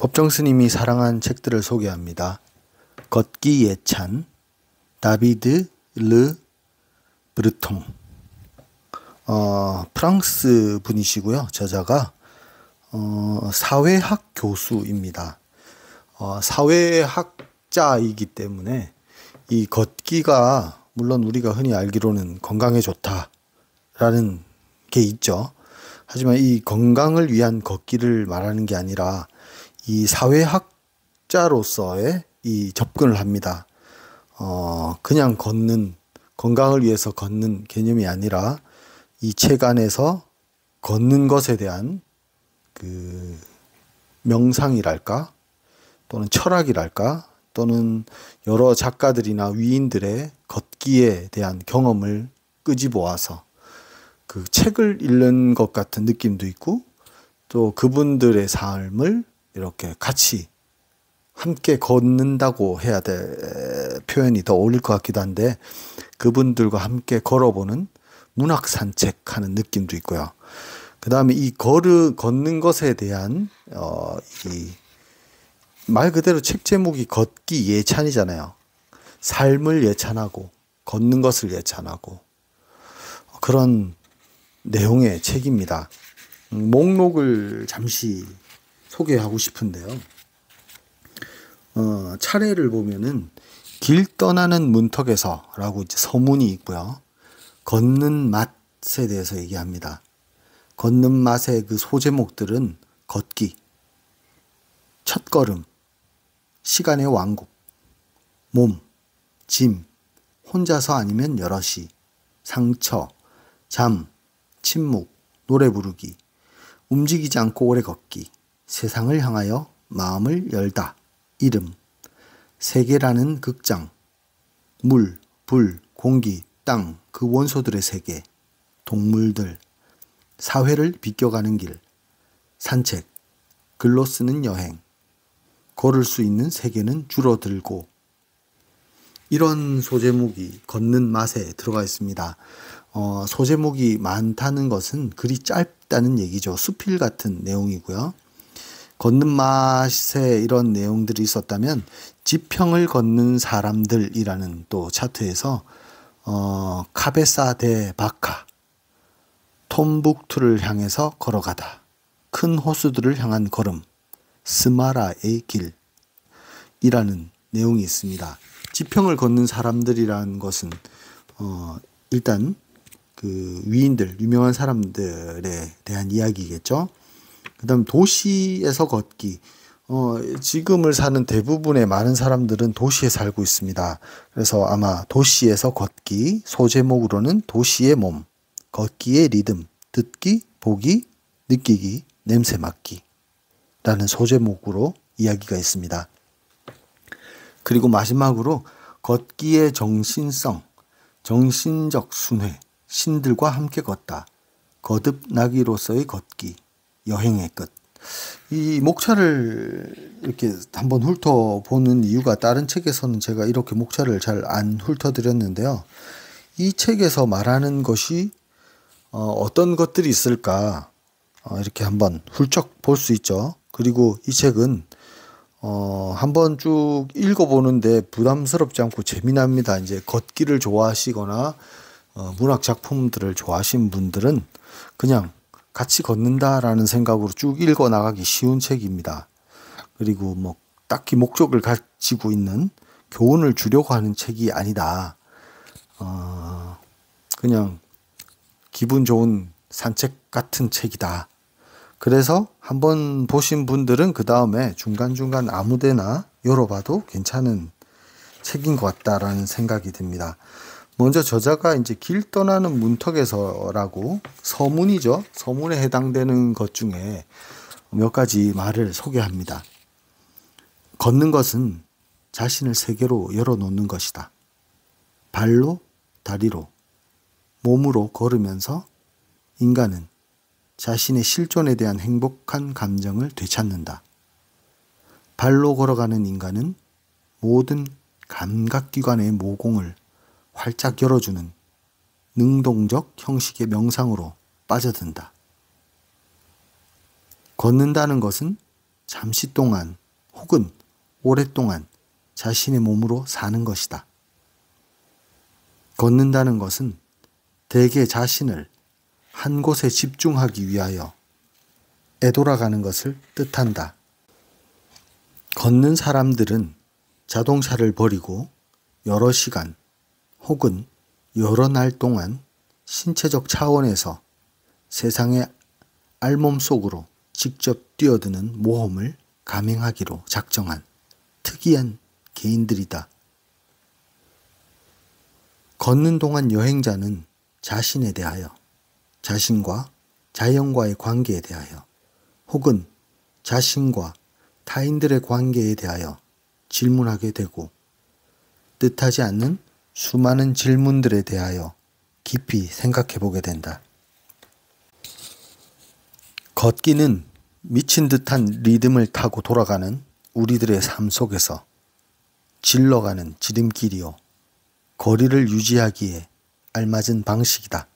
법정 스님이 사랑한 책들을 소개합니다. 걷기 예찬, 다비드 르 브르통. 프랑스 분이시고요. 저자가 사회학 교수입니다. 사회학자이기 때문에 이 걷기가 물론 우리가 흔히 알기로는 건강에 좋다라는 게 있죠. 하지만 이 건강을 위한 걷기를 말하는 게 아니라 이 사회학자로서의 이 접근을 합니다. 그냥 건강을 위해서 걷는 개념이 아니라 이 책 안에서 걷는 것에 대한 그 명상이랄까 또는 철학이랄까 또는 여러 작가들이나 위인들의 걷기에 대한 경험을 끄집어와서 그 책을 읽는 것 같은 느낌도 있고 또 그분들의 삶을 이렇게 같이 함께 걷는다고 해야 표현이 더 어울릴 것 같기도 한데 그분들과 함께 걸어보는 문학 산책하는 느낌도 있고요. 그 다음에 이 걷는 것에 대한 이 말 그대로 책 제목이 걷기 예찬이잖아요. 삶을 예찬하고 걷는 것을 예찬하고 그런 내용의 책입니다. 목록을 잠시 소개하고 싶은데요. 차례를 보면은 길 떠나는 문턱에서 라고 이제 서문이 있고요. 걷는 맛에 대해서 얘기합니다. 걷는 맛의 그 소제목들은 걷기, 첫걸음, 시간의 왕국, 몸, 짐, 혼자서 아니면 여럿이, 상처, 잠, 침묵, 노래 부르기, 움직이지 않고 오래 걷기, 세상을 향하여 마음을 열다, 이름, 세계라는 극장, 물, 불, 공기, 땅, 그 원소들의 세계, 동물들, 사회를 비껴가는 길, 산책, 글로 쓰는 여행, 걸을 수 있는 세계는 줄어들고 이런 소제목이 걷는 맛에 들어가 있습니다. 소제목이 많다는 것은 글이 짧다는 얘기죠. 수필 같은 내용이고요. 걷는 맛에 이런 내용들이 있었다면 지평을 걷는 사람들이라는 또 차트에서 카베사 데 바카, 톰북투를 향해서 걸어가다, 큰 호수들을 향한 걸음, 스마라의 길이라는 내용이 있습니다. 지평을 걷는 사람들이라는 것은 일단 그 위인들, 유명한 사람들에 대한 이야기겠죠. 그 다음 도시에서 걷기. 지금을 사는 대부분의 많은 사람들은 도시에 살고 있습니다. 그래서 아마 도시에서 걷기, 소제목으로는 도시의 몸, 걷기의 리듬, 듣기, 보기, 느끼기, 냄새 맡기 라는 소제목으로 이야기가 있습니다. 그리고 마지막으로 걷기의 정신성, 정신적 순회, 신들과 함께 걷다, 거듭나기로서의 걷기, 여행의 끝. 이 목차를 이렇게 한번 훑어보는 이유가 다른 책에서는 제가 이렇게 목차를 잘 안 훑어드렸는데요. 이 책에서 말하는 것이 어떤 것들이 있을까 이렇게 한번 훌쩍 볼 수 있죠. 그리고 이 책은 한번 쭉 읽어보는데 부담스럽지 않고 재미납니다. 이제 걷기를 좋아하시거나 문학 작품들을 좋아하시는 분들은 그냥 같이 걷는다라는 생각으로 쭉 읽어 나가기 쉬운 책입니다. 그리고 뭐 딱히 목적을 가지고 있는 교훈을 주려고 하는 책이 아니다. 그냥 기분 좋은 산책 같은 책이다. 그래서 한번 보신 분들은 그 다음에 중간중간 아무데나 열어봐도 괜찮은 책인 것 같다라는 생각이 듭니다. 먼저 저자가 이제 길 떠나는 문턱에서라고 서문이죠. 서문에 해당되는 것 중에 몇 가지 말을 소개합니다. 걷는 것은 자신을 세계로 열어놓는 것이다. 발로, 다리로, 몸으로 걸으면서 인간은 자신의 실존에 대한 행복한 감정을 되찾는다. 발로 걸어가는 인간은 모든 감각기관의 모공을 활짝 열어주는 능동적 형식의 명상으로 빠져든다. 걷는다는 것은 잠시 동안 혹은 오랫동안 자신의 몸으로 사는 것이다. 걷는다는 것은 대개 자신을 한 곳에 집중하기 위하여 애돌아가는 것을 뜻한다. 걷는 사람들은 자동차를 버리고 여러 시간 혹은 여러 날 동안 신체적 차원에서 세상의 알몸 속으로 직접 뛰어드는 모험을 감행하기로 작정한 특이한 개인들이다. 걷는 동안 여행자는 자신에 대하여, 자신과 자연과의 관계에 대하여, 혹은 자신과 타인들의 관계에 대하여 질문하게 되고 뜻하지 않는 수많은 질문들에 대하여 깊이 생각해 보게 된다. 걷기는 미친 듯한 리듬을 타고 돌아가는 우리들의 삶 속에서 질러가는 지름길이요, 거리를 유지하기에 알맞은 방식이다.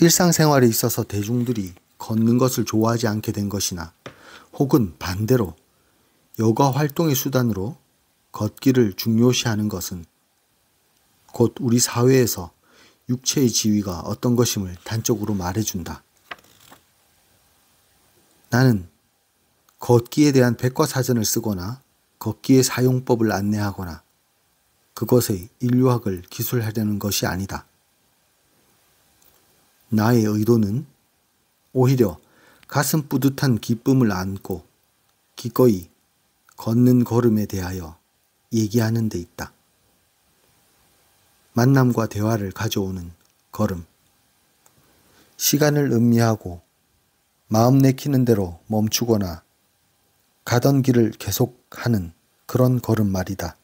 일상생활에 있어서 대중들이 걷는 것을 좋아하지 않게 된 것이나 혹은 반대로 여가 활동의 수단으로 걷기를 중요시하는 것은 곧 우리 사회에서 육체의 지위가 어떤 것임을 단적으로 말해준다. 나는 걷기에 대한 백과사전을 쓰거나 걷기의 사용법을 안내하거나 그것의 인류학을 기술하려는 것이 아니다. 나의 의도는 오히려 가슴 뿌듯한 기쁨을 안고 기꺼이 걷는 걸음에 대하여 얘기하는 데 있다. 만남과 대화를 가져오는 걸음. 시간을 음미하고 마음 내키는 대로 멈추거나 가던 길을 계속하는 그런 걸음 말이다.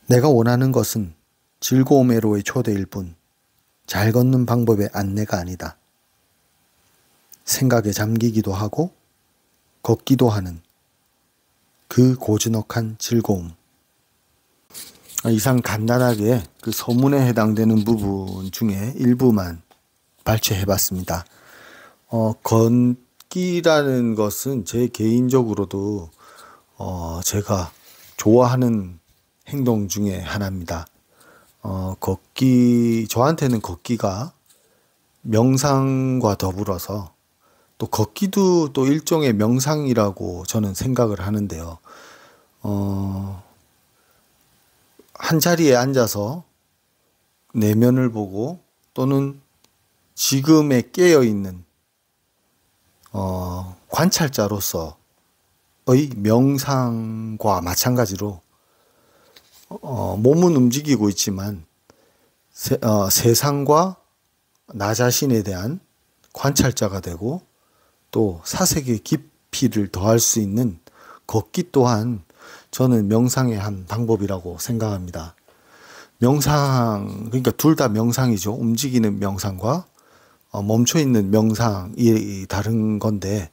내가 원하는 것은 즐거움애로의 초대일 뿐 잘 걷는 방법의 안내가 아니다. 생각에 잠기기도 하고 걷기도 하는 그 고즈넉한 즐거움. 이상 간단하게 그 서문에 해당되는 부분 중에 일부만 발췌해봤습니다. 걷기라는 것은 제 개인적으로도 제가 좋아하는 행동 중에 하나입니다. 저한테는 걷기가 명상과 더불어서 또 걷기도 또 일종의 명상이라고 저는 생각을 하는데요. 한 자리에 앉아서 내면을 보고 또는 지금에 깨어있는 관찰자로서의 명상과 마찬가지로 몸은 움직이고 있지만 세상과 나 자신에 대한 관찰자가 되고 또 사색의 깊이를 더할 수 있는 걷기 또한 저는 명상의 한 방법이라고 생각합니다. 명상, 그러니까 둘 다 명상이죠. 움직이는 명상과 멈춰있는 명상이 다른 건데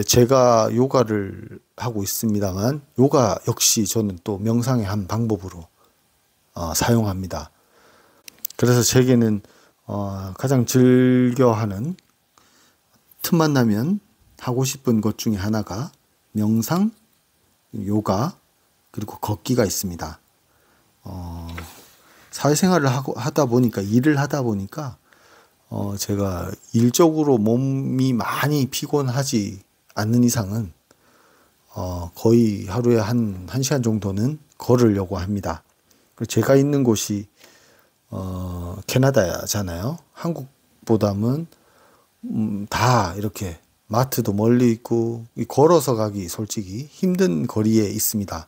제가 요가를 하고 있습니다만 요가 역시 저는 또 명상의 한 방법으로 사용합니다. 그래서 제게는 가장 즐겨하는 틈만 나면 하고 싶은 것 중에 하나가 명상, 요가, 그리고 걷기가 있습니다. 사회생활을 하다 보니까, 일을 하다 보니까 제가 일적으로 몸이 많이 피곤하지 않는 이상은 거의 하루에 한 시간 정도는 걸으려고 합니다. 제가 있는 곳이 캐나다잖아요. 한국보다는 다 이렇게 마트도 멀리 있고 걸어서 가기 솔직히 힘든 거리에 있습니다.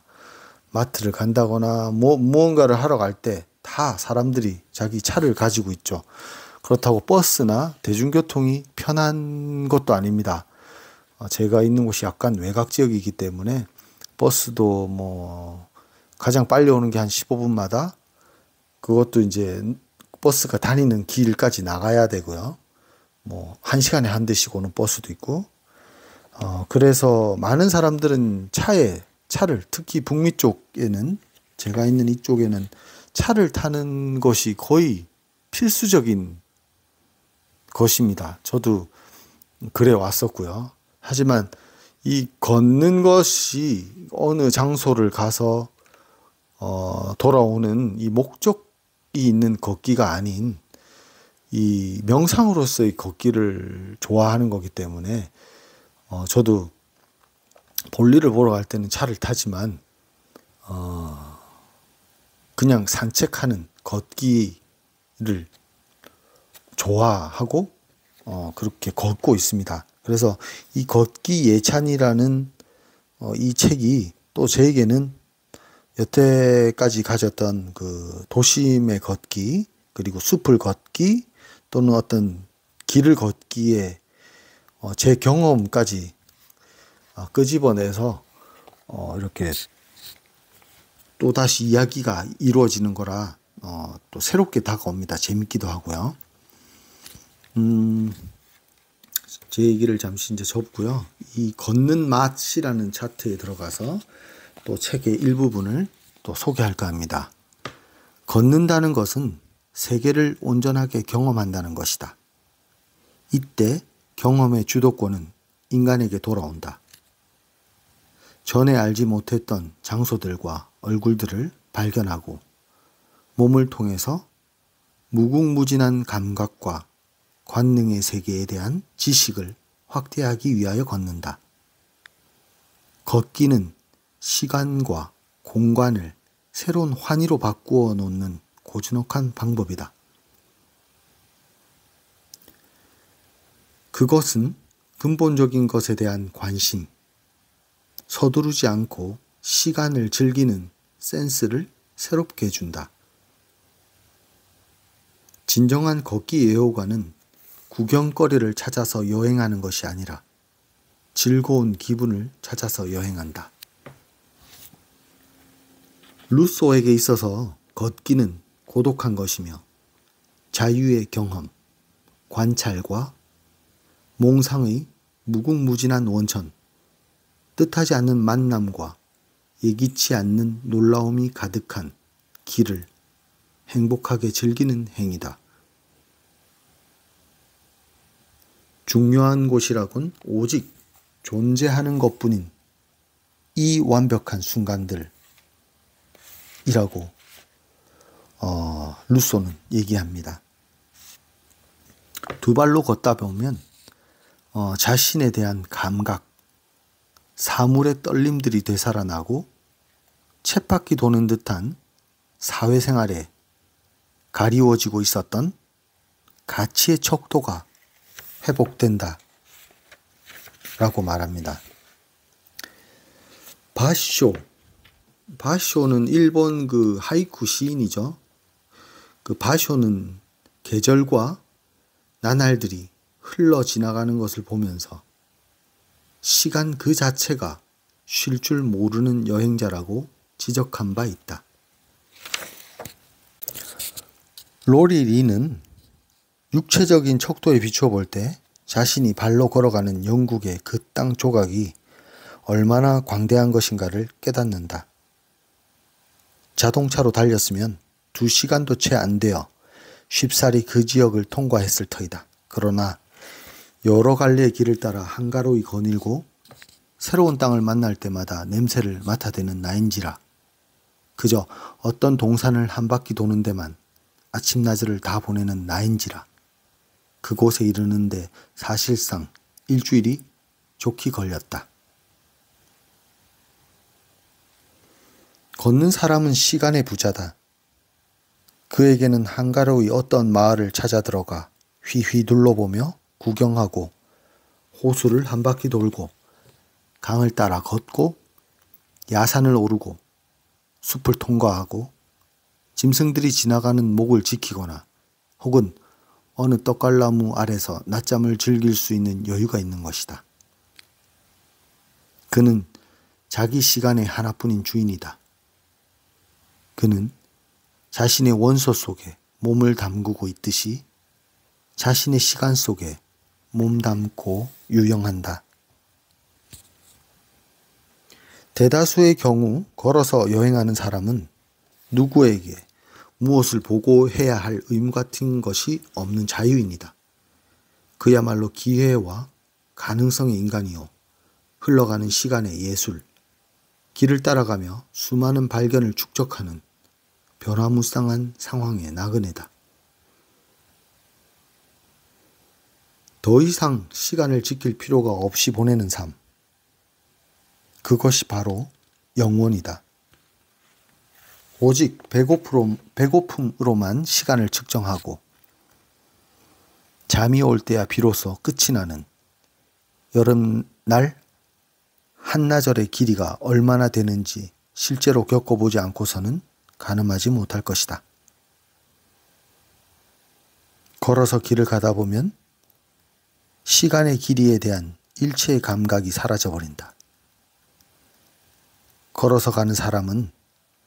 마트를 간다거나 무언가를 하러 갈 때 다 사람들이 자기 차를 가지고 있죠. 그렇다고 버스나 대중교통이 편한 것도 아닙니다. 제가 있는 곳이 약간 외곽 지역이기 때문에 버스도 가장 빨리 오는 게 한 15분마다 그것도 이제 버스가 다니는 길까지 나가야 되고요. 1시간에 한 대씩 오는 버스도 있고 그래서 많은 사람들은 차를 특히 북미 쪽에는 제가 있는 이쪽에는 차를 타는 것이 거의 필수적인 것입니다. 저도 그래 왔었고요. 하지만 이 걷는 것이 어느 장소를 가서 돌아오는 이 목적이 있는 걷기가 아닌 이 명상으로서의 걷기를 좋아하는 거기 때문에 저도 볼일을 보러 갈 때는 차를 타지만 그냥 산책하는 걷기를 좋아하고 그렇게 걷고 있습니다. 그래서 이 걷기 예찬이라는 이 책이 또 저에게는 여태까지 가졌던 그 도심의 걷기, 그리고 숲을 걷기, 또는 어떤 길을 걷기에 제 경험까지 끄집어내서 이렇게 또 다시 이야기가 이루어지는 거라 또 새롭게 다가옵니다. 재밌기도 하고요. 제 얘기를 잠시 이제 접고요. 이 걷는 맛이라는 차트에 들어가서 또 책의 일부분을 또 소개할까 합니다. 걷는다는 것은 세계를 온전하게 경험한다는 것이다. 이때 경험의 주도권은 인간에게 돌아온다. 전에 알지 못했던 장소들과 얼굴들을 발견하고 몸을 통해서 무궁무진한 감각과 관능의 세계에 대한 지식을 확대하기 위하여 걷는다. 걷기는 시간과 공간을 새로운 환희로 바꾸어 놓는 고즈넉한 방법이다. 그것은 근본적인 것에 대한 관심, 서두르지 않고 시간을 즐기는 센스를 새롭게 해준다. 진정한 걷기 애호가는 구경거리를 찾아서 여행하는 것이 아니라 즐거운 기분을 찾아서 여행한다. 루소에게 있어서 걷기는 고독한 것이며 자유의 경험, 관찰과 몽상의 무궁무진한 원천, 뜻하지 않는 만남과 예기치 않는 놀라움이 가득한 길을 행복하게 즐기는 행위다. 중요한 곳이라곤 오직 존재하는 것뿐인 이 완벽한 순간들이라고 루소는 얘기합니다. 두 발로 걷다 보면 자신에 대한 감각, 사물의 떨림들이 되살아나고 쳇바퀴 도는 듯한 사회생활에 가리워지고 있었던 가치의 척도가 회복된다 라고 말합니다. 바쇼는 일본 그 하이쿠 시인이죠. 그 바쇼는 계절과 나날들이 흘러 지나가는 것을 보면서 시간 그 자체가 쉴 줄 모르는 여행자라고 지적한 바 있다. 로리 리는 육체적인 척도에 비추어 볼 때 자신이 발로 걸어가는 영국의 그 땅 조각이 얼마나 광대한 것인가를 깨닫는다. 자동차로 달렸으면 2시간도 채 안 되어 쉽사리 그 지역을 통과했을 터이다. 그러나 여러 갈래의 길을 따라 한가로이 거닐고 새로운 땅을 만날 때마다 냄새를 맡아대는 나인지라 그저 어떤 동산을 한 바퀴 도는 데만 아침낮을 다 보내는 나인지라 그곳에 이르는데 사실상 일주일이 좋게 걸렸다. 걷는 사람은 시간의 부자다. 그에게는 한가로이 어떤 마을을 찾아 들어가 휘휘 둘러보며 구경하고 호수를 한 바퀴 돌고 강을 따라 걷고 야산을 오르고 숲을 통과하고 짐승들이 지나가는 목을 지키거나 혹은 어느 떡갈나무 아래서 낮잠을 즐길 수 있는 여유가 있는 것이다. 그는 자기 시간의 하나뿐인 주인이다. 그는 자신의 원소 속에 몸을 담그고 있듯이 자신의 시간 속에 몸 담고 유영한다. 대다수의 경우 걸어서 여행하는 사람은 누구에게 무엇을 보고 해야 할 의무 같은 것이 없는 자유인이다. 그야말로 기회와 가능성의 인간이요. 흘러가는 시간의 예술. 길을 따라가며 수많은 발견을 축적하는 변화무쌍한 상황의 나그네다. 더 이상 시간을 지킬 필요가 없이 보내는 삶. 그것이 바로 영원이다. 오직 배고픔으로만 시간을 측정하고 잠이 올 때야 비로소 끝이 나는 여름날 한나절의 길이가 얼마나 되는지 실제로 겪어보지 않고서는 가늠하지 못할 것이다. 걸어서 길을 가다 보면 시간의 길이에 대한 일체의 감각이 사라져버린다. 걸어서 가는 사람은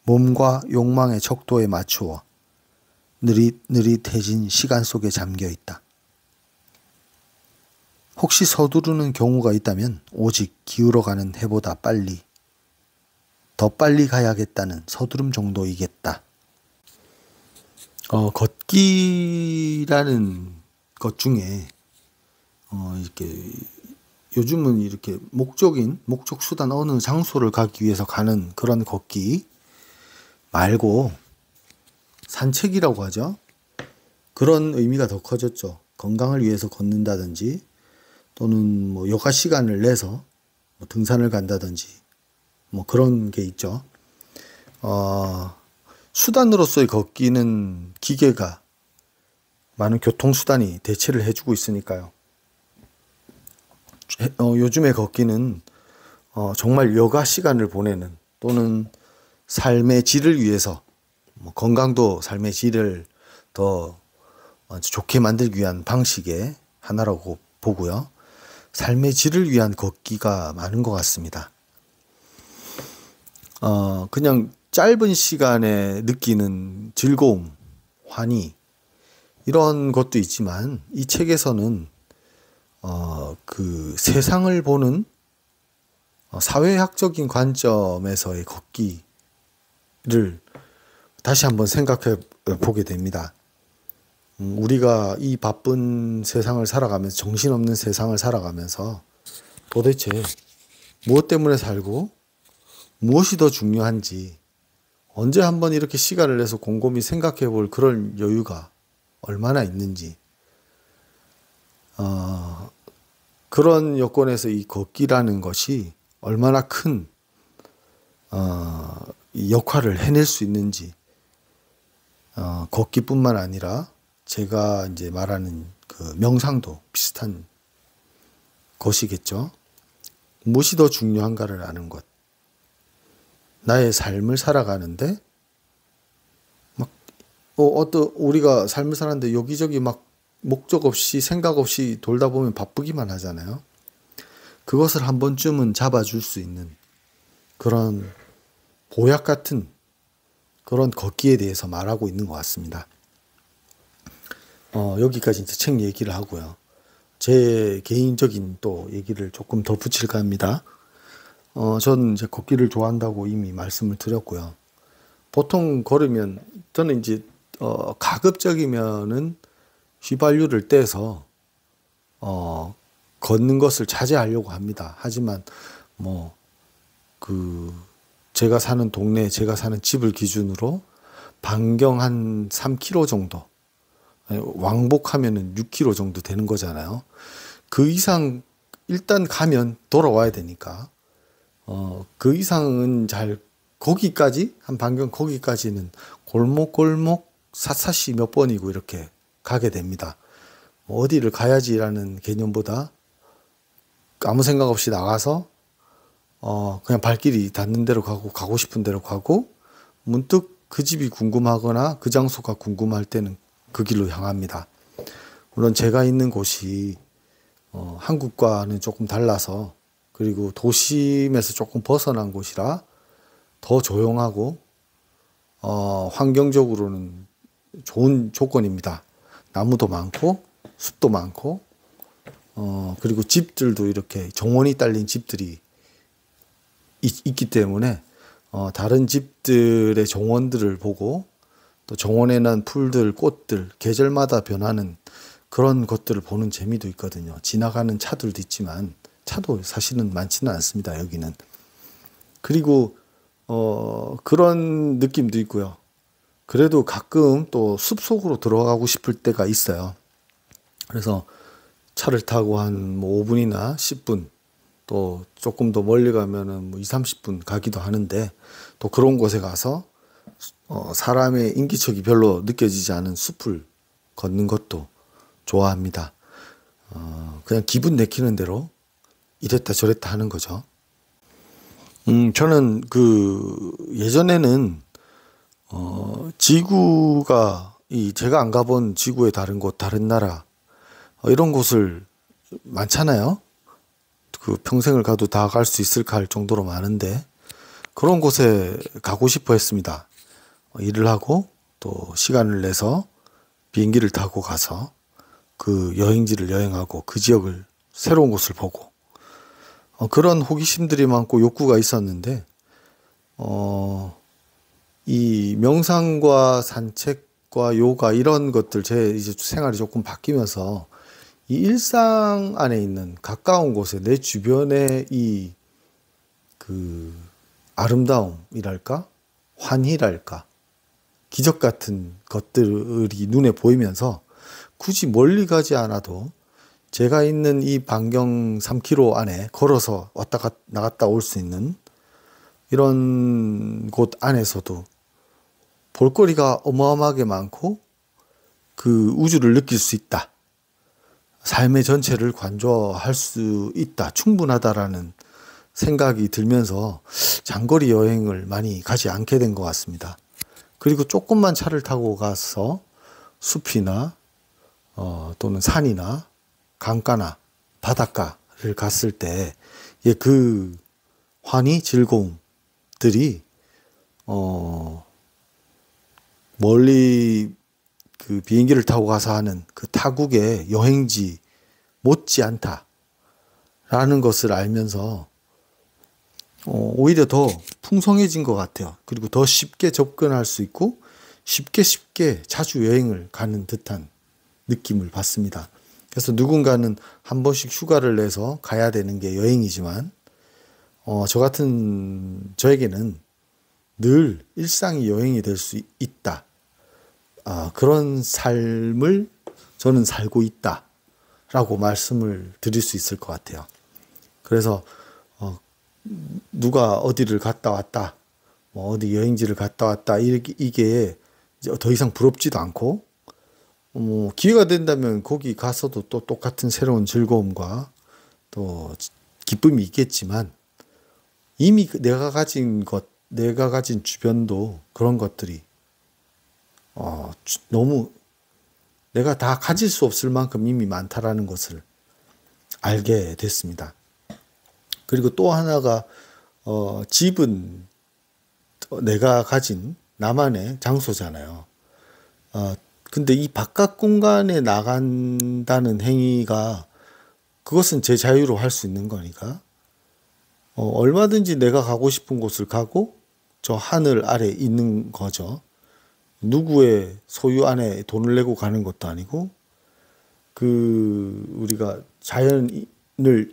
몸과 욕망의 척도에 맞추어 느릿느릿해진 시간 속에 잠겨 있다. 혹시 서두르는 경우가 있다면 오직 기울어가는 해보다 빨리, 더 빨리 가야겠다는 서두름 정도이겠다. 걷기라는 것 중에 이렇게 요즘은 이렇게 목적 수단 어느 장소를 가기 위해서 가는 그런 걷기 말고 산책이라고 하죠. 그런 의미가 더 커졌죠. 건강을 위해서 걷는다든지 또는 뭐 여가 시간을 내서 뭐 등산을 간다든지 뭐 그런 게 있죠. 수단으로서의 걷기는 기계가 많은 교통수단이 대체를 해주고 있으니까요. 요즘의 걷기는 정말 여가 시간을 보내는 또는 삶의 질을 위해서 건강도 삶의 질을 더 좋게 만들기 위한 방식의 하나라고 보고요. 삶의 질을 위한 걷기가 많은 것 같습니다. 그냥 짧은 시간에 느끼는 즐거움, 환희 이런 것도 있지만 이 책에서는 그 세상을 보는 사회학적인 관점에서의 걷기를 다시 한번 생각해 보게 됩니다. 우리가 이 바쁜 세상을 살아가면서 정신없는 세상을 살아가면서 도대체 무엇 때문에 살고 무엇이 더 중요한지 언제 한번 이렇게 시간을 내서 곰곰이 생각해 볼 그런 여유가 얼마나 있는지 그런 여건에서 이 걷기라는 것이 얼마나 큰 이 역할을 해낼 수 있는지 걷기뿐만 아니라 제가 이제 말하는 그 명상도 비슷한 것이겠죠. 무엇이 더 중요한가를 아는 것. 나의 삶을 살아가는데 막 우리가 삶을 사는데 여기저기 막 목적 없이 생각 없이 돌다 보면 바쁘기만 하잖아요. 그것을 한 번쯤은 잡아줄 수 있는 그런 보약 같은 그런 걷기에 대해서 말하고 있는 것 같습니다. 여기까지 이제 책 얘기를 하고요. 제 개인적인 또 얘기를 조금 더 붙일까 합니다. 저는 이제 걷기를 좋아한다고 이미 말씀을 드렸고요. 보통 걸으면 저는 이제 가급적이면은 휘발유를 떼서 걷는 것을 자제하려고 합니다. 하지만 제가 사는 동네, 제가 사는 집을 기준으로 반경 한 3km 정도, 왕복하면은 6km 정도 되는 거잖아요. 그 이상 일단 가면 돌아와야 되니까 그 이상은 거기까지 한 반경 거기까지는 골목골목 샅샅이 몇 번이고 이렇게 가게 됩니다. 어디를 가야지라는 개념보다 아무 생각 없이 나가서 그냥 발길이 닿는 대로 가고 싶은 대로 가고 문득 그 집이 궁금하거나 그 장소가 궁금할 때는 그 길로 향합니다. 물론 제가 있는 곳이 한국과는 조금 달라서 그리고 도심에서 조금 벗어난 곳이라 더 조용하고 환경적으로는 좋은 조건입니다. 나무도 많고 숲도 많고 그리고 집들도 이렇게 정원이 딸린 집들이 있기 때문에 다른 집들의 정원들을 보고 또 정원에 난 풀들, 꽃들, 계절마다 변하는 그런 것들을 보는 재미도 있거든요. 지나가는 차들도 있지만 차도 사실은 많지는 않습니다. 여기는. 그리고 그런 느낌도 있고요. 그래도 가끔 또 숲속으로 들어가고 싶을 때가 있어요. 그래서 차를 타고 한 뭐 5분이나 10분, 또 조금 더 멀리 가면은 뭐 2, 30분 가기도 하는데, 또 그런 곳에 가서 사람의 인기척이 별로 느껴지지 않은 숲을 걷는 것도 좋아합니다. 그냥 기분 내키는 대로 이랬다 저랬다 하는 거죠. 저는 예전에는 지구가 제가 안 가본 지구의 다른 곳, 다른 나라 이런 곳을 많잖아요. 평생을 가도 다 갈 수 있을까 할 정도로 많은데 그런 곳에 가고 싶어 했습니다. 일을 하고 또 시간을 내서 비행기를 타고 가서 그 여행지를 여행하고 그 지역을 새로운 곳을 보고 그런 호기심들이 많고 욕구가 있었는데 이 명상과 산책과 요가 이런 것들 제 이제 생활이 조금 바뀌면서 이 일상 안에 있는 가까운 곳에 내 주변에 아름다움이랄까 환희랄까 기적 같은 것들이 눈에 보이면서 굳이 멀리 가지 않아도 제가 있는 이 반경 3km 안에 걸어서 왔다 나갔다 올 수 있는 이런 곳 안에서도 볼거리가 어마어마하게 많고 그 우주를 느낄 수 있다. 삶의 전체를 관조할 수 있다. 충분하다라는 생각이 들면서 장거리 여행을 많이 가지 않게 된 것 같습니다. 그리고 조금만 차를 타고 가서 숲이나 또는 산이나 강가나 바닷가를 갔을 때 그 환희 즐거움들이 멀리 그 비행기를 타고 가서 하는 그 타국의 여행지 못지 않다라는 것을 알면서 오히려 더 풍성해진 것 같아요. 그리고 더 쉽게 접근할 수 있고 쉽게 자주 여행을 가는 듯한 느낌을 받습니다. 그래서 누군가는 한 번씩 휴가를 내서 가야 되는 게 여행이지만 저 같은 저에게는 늘 일상이 여행이 될 수 있다. 그런 삶을 저는 살고 있다라고 말씀을 드릴 수 있을 것 같아요. 그래서 누가 어디를 갔다 왔다, 뭐 어디 여행지를 갔다 왔다 이게 더 이상 부럽지도 않고 기회가 된다면 거기 가서도 또 똑같은 새로운 즐거움과 또 기쁨이 있겠지만 이미 내가 가진 주변도 그런 것들이 너무 내가 다 가질 수 없을 만큼 이미 많다라는 것을 알게 됐습니다. 그리고 또 하나가 집은 내가 가진 나만의 장소잖아요. 근데 이 바깥 공간에 나간다는 행위가 그것은 제 자유로 할 수 있는 거니까 얼마든지 내가 가고 싶은 곳을 가고 저 하늘 아래 있는 거죠. 누구의 소유 안에 돈을 내고 가는 것도 아니고 우리가 자연을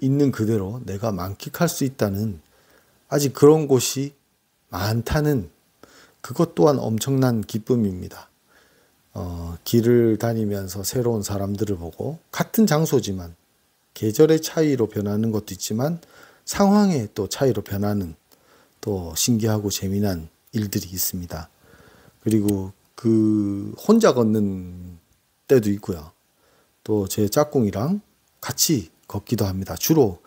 있는 그대로 내가 만끽할 수 있다는 아직 그런 곳이 많다는 그것 또한 엄청난 기쁨입니다. 길을 다니면서 새로운 사람들을 보고 같은 장소지만 계절의 차이로 변하는 것도 있지만 상황의 또 차이로 변하는 또 신기하고 재미난 일들이 있습니다. 그리고 혼자 걷는 때도 있고요. 또 제 짝꿍이랑 같이 걷기도 합니다. 주로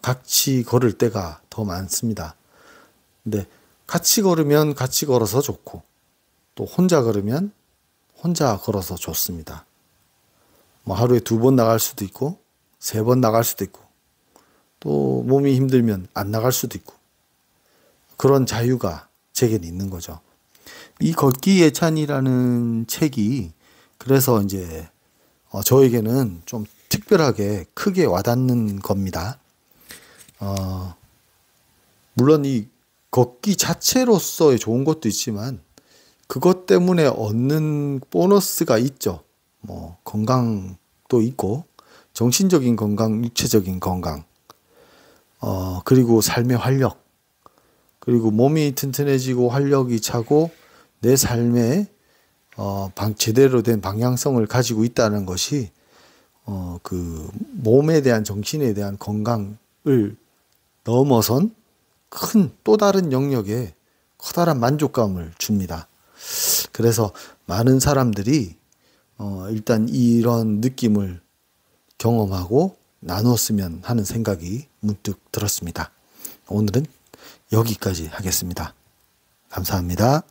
같이 걸을 때가 더 많습니다. 근데 같이 걸으면 같이 걸어서 좋고 또 혼자 걸으면 혼자 걸어서 좋습니다. 뭐 하루에 2번 나갈 수도 있고 3번 나갈 수도 있고 또 몸이 힘들면 안 나갈 수도 있고 그런 자유가 제겐 있는 거죠. 이 걷기 예찬이라는 책이 그래서 이제 저에게는 좀 특별하게 크게 와닿는 겁니다. 물론 이 걷기 자체로서의 좋은 것도 있지만 그것 때문에 얻는 보너스가 있죠. 뭐 건강 건강도 있고 정신적인 건강, 육체적인 건강, 그리고 삶의 활력, 그리고 몸이 튼튼해지고 활력이 차고 내 삶에 제대로 된 방향성을 가지고 있다는 것이 그 몸에 대한 정신에 대한 건강을 넘어선 큰 또 다른 영역에 커다란 만족감을 줍니다. 그래서 많은 사람들이 일단 이런 느낌을 경험하고 나눴으면 하는 생각이 문득 들었습니다. 오늘은 여기까지 하겠습니다. 감사합니다.